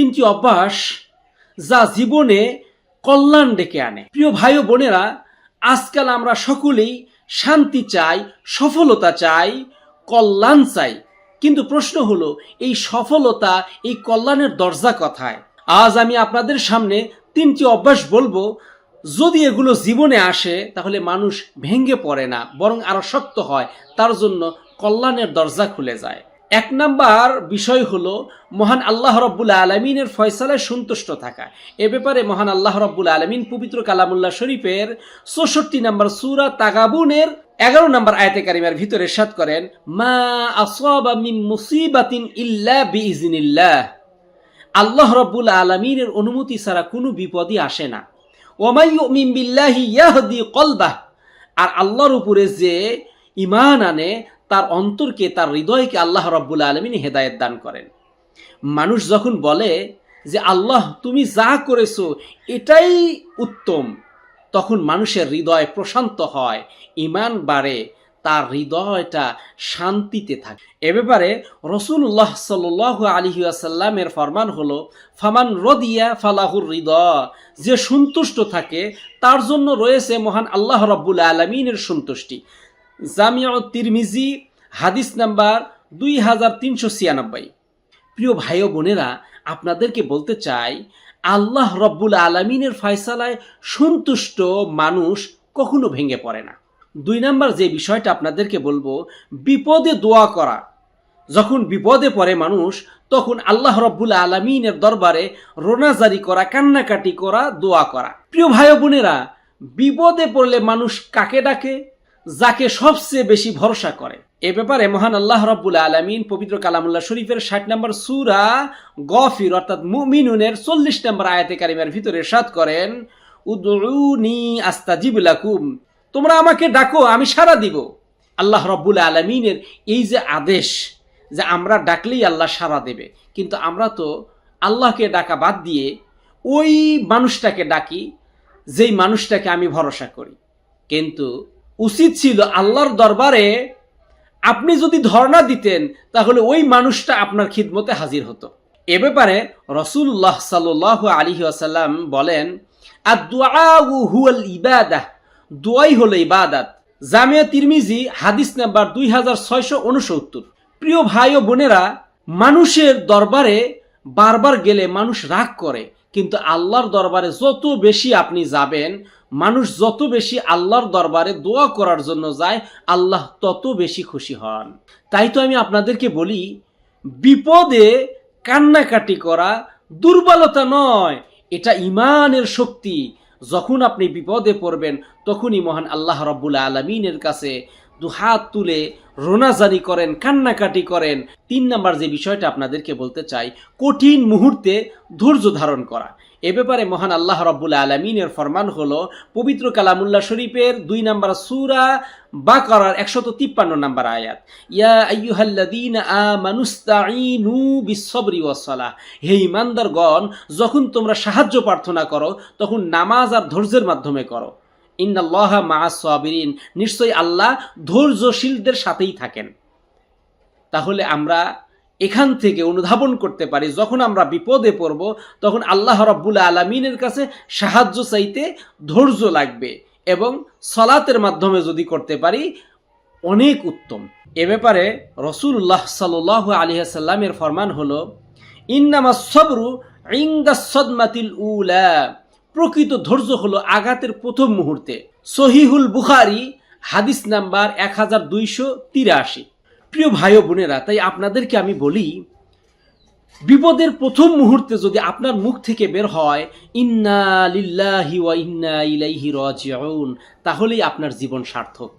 তিনটি অভ্যাস যা জীবনে কল্যাণ ডেকে আনে। প্রিয় ভাই ও বোনেরা, আজকাল আমরা সকলেই শান্তি চাই, সফলতা চাই, কল্যাণ চাই, কিন্তু প্রশ্ন হলো এই সফলতা, এই কল্যাণের দরজা কোথায়? আজ আমি আপনাদের সামনে তিনটি অভ্যাস বলবো, যদি এগুলো জীবনে আসে তাহলে মানুষ ভেঙে পড়ে না, বরং আরো শক্ত হয়, তার জন্য কল্যাণের দরজা খুলে যায়। এক নাম্বার বিষয় হলো মহান আল্লাহ রাব্বুল আলামিনের ফয়সালায় সন্তুষ্ট থাকা। এ ব্যাপারে মহান আল্লাহ রাব্বুল আলামিন পবিত্র কালামুল্লাহ শরীফের 64 নম্বর সূরা তাগাবুনের 11 নম্বর আয়াতে কারিমার ভিতরে ইরশাদ করেন, মা আসাবা মিন মুসিবাতিন ইল্লা বিইজনিল্লাহ। আল্লাহ রাব্বুল আলামিনের অনুমতি ছাড়া কোনো বিপদই আসে না। ওয়া মান ইউমিন বিল্লাহি ইয়াহদি কলবাহ। আর আল্লাহর উপরে যে ঈমান আনে তার অন্তরকে, তার হৃদয়কে আল্লাহ রাব্বুল আলামিন হেদায়েত দান করেন। মানুষ যখন বলে যে আল্লাহ তুমি যা করেছো এটাই উত্তম, তখন মানুষের হৃদয় প্রশান্ত হয়, ঈমান বাড়ে, তার হৃদয়টা শান্তিতে থাকে। এ ব্যাপারে রাসূলুল্লাহ সাল্লাল্লাহু আলাইহি ওয়াসাল্লামের ফরমান হলো, ফামান রদিয়া ফালাহুর হৃদা। যে সন্তুষ্ট থাকে তার জন্য রয়েছে মহান আল্লাহ রাব্বুল আলামিনের সন্তুষ্টি। জামিউ তিরমিজি হাদিস নাম্বার 2396। প্রিয় ভাই ও বোনেরা, আপনাদেরকে বলতে চাই, আল্লাহ রাব্বুল আলামিনের ফয়সালায় সন্তুষ্ট মানুষ কখনো ভেঙে পড়ে না। 2 নাম্বার যে বিষয়টা আপনাদেরকে বলবো, বিপদে দোয়া করা। যখন বিপদে পড়ে মানুষ, তখন আল্লাহ রাব্বুল আলামিনের দরবারে রোনাজারি করা, কান্নাকাটি করা, দোয়া করা। প্রিয় ভাই ও বোনেরা, বিপদে পড়লে মানুষ কাকে ডাকে? যাকে সবচেয়ে বেশি ভরসা করে। এ ব্যাপারে মহান আল্লাহ রাব্বুল আলামিন পবিত্র কালামুল্লাহ শরীফের 60 নম্বর সূরা গফির অর্থাৎ মুমিনুনের 40 নম্বর আয়াতে কারিমার ভিতরে ইরশাদ করেন, উদউনি আস্তাজিব লাকুম। তোমরা আমাকে ডাকো, আমি সাড়া দিব। আল্লাহ রাব্বুল আলামিনের এই যে আদেশ যে আমরা ডাকলেই আল্লাহ সাড়া দেবে, কিন্তু আমরা তো আল্লাহকে ডাকা বাদ দিয়ে ওই মানুষটাকে ডাকি যেই মানুষটাকে আমি ভরসা করি। কিন্তু উচিত ছিল আল্লাহর দরবারে আপনি যদি ধর্ণা দিতেন, তাহলে ওই মানুষটা আপনার খিদমতে হাজির হতো। এ ব্যাপারে রাসূলুল্লাহ সাল্লাল্লাহু আলাইহি ওয়াসাল্লাম বলেন, আদ-দুআউ হুয়াল ইবাদাহ। দোয়াই হলো ইবাদত। জামিয়া তিরমিজি হাদিস নাম্বার 2669। প্রিয় ভাই ও বোনেরা, মানুষের দরবারে বারবার গেলে মানুষ রাগ করে, কিন্তু আল্লাহর দরবারে যত বেশি আপনি যাবেন, মানুষ যত বেশি আল্লাহর দরবারে দোয়া করার জন্য যায়, আল্লাহ তত বেশি খুশি হন। তাই তো আমি আপনাদেরকে বলি, বিপদে কান্নাকাটি করা দুর্বলতা নয়, এটা ঈমানের শক্তি। যখন আপনি বিপদে পড়বেন, তখনই মহান আল্লাহ রাব্বুল আলামিনের কাছে দুহাত তুলে রোনাজারি করেন, কান্নাকাটি করেন। 3 নাম্বার যে বিষয়টা আপনাদেরকে বলতে চাই, কঠিন মুহূর্তে ধৈর্য ধারণ করা। এ ব্যাপারে মহান আল্লাহ রাব্বুল আলামিনের ফরমান হলো পবিত্র কালামুল্লাহ শরীফের 2 নম্বর সূরা বাকারার 153 নম্বর আয়াত, ইয়া আইয়ুহাল্লাযীনা আমানুস্তাঈনু বিস-সাবরি ওয়াস-সালাহ। হে ঈমানদারগণ, যখন তোমরা সাহায্য প্রার্থনা করো তখন নামাজ আর ধৈর্যের মাধ্যমে করো। ইন্নাল্লাহা মা'আস-সাবিরিন। নিশ্চয়ই আল্লাহ ধৈর্যশীলদের সাথেই থাকেন। তাহলে আমরা এখান থেকে অনুধাবন করতে পারি, যখন আমরা বিপদে পড়ব তখন আল্লাহ রাব্বুল আলামিনের কাছে সাহায্য চাইতে ধৈর্য লাগবে, এবং সালাতের মাধ্যমে যদি করতে পারি অনেক উত্তম। এ ব্যাপারে রাসূলুল্লাহ সাল্লাল্লাহু আলাইহি ওয়াসাল্লামের ফরমান হলো, ইন্নামাস সাবরু ইনদাস সাদমাতিল উলা। প্রকৃত ধৈর্য হলো আঘাতের প্রথম মুহূর্তে। সহিহুল বুখারী হাদিস নাম্বার 1283। প্রিয় ভাই ও বোনেরা, তাই আপনাদেরকে আমি বলি, বিপদের প্রথম মুহূর্তে যদি আপনার মুখ থেকে বের হয় ইন্না লিল্লাহি ওয়া ইন্না ইলাইহি রাজিউন, তাহলেই আপনার জীবন সার্থক।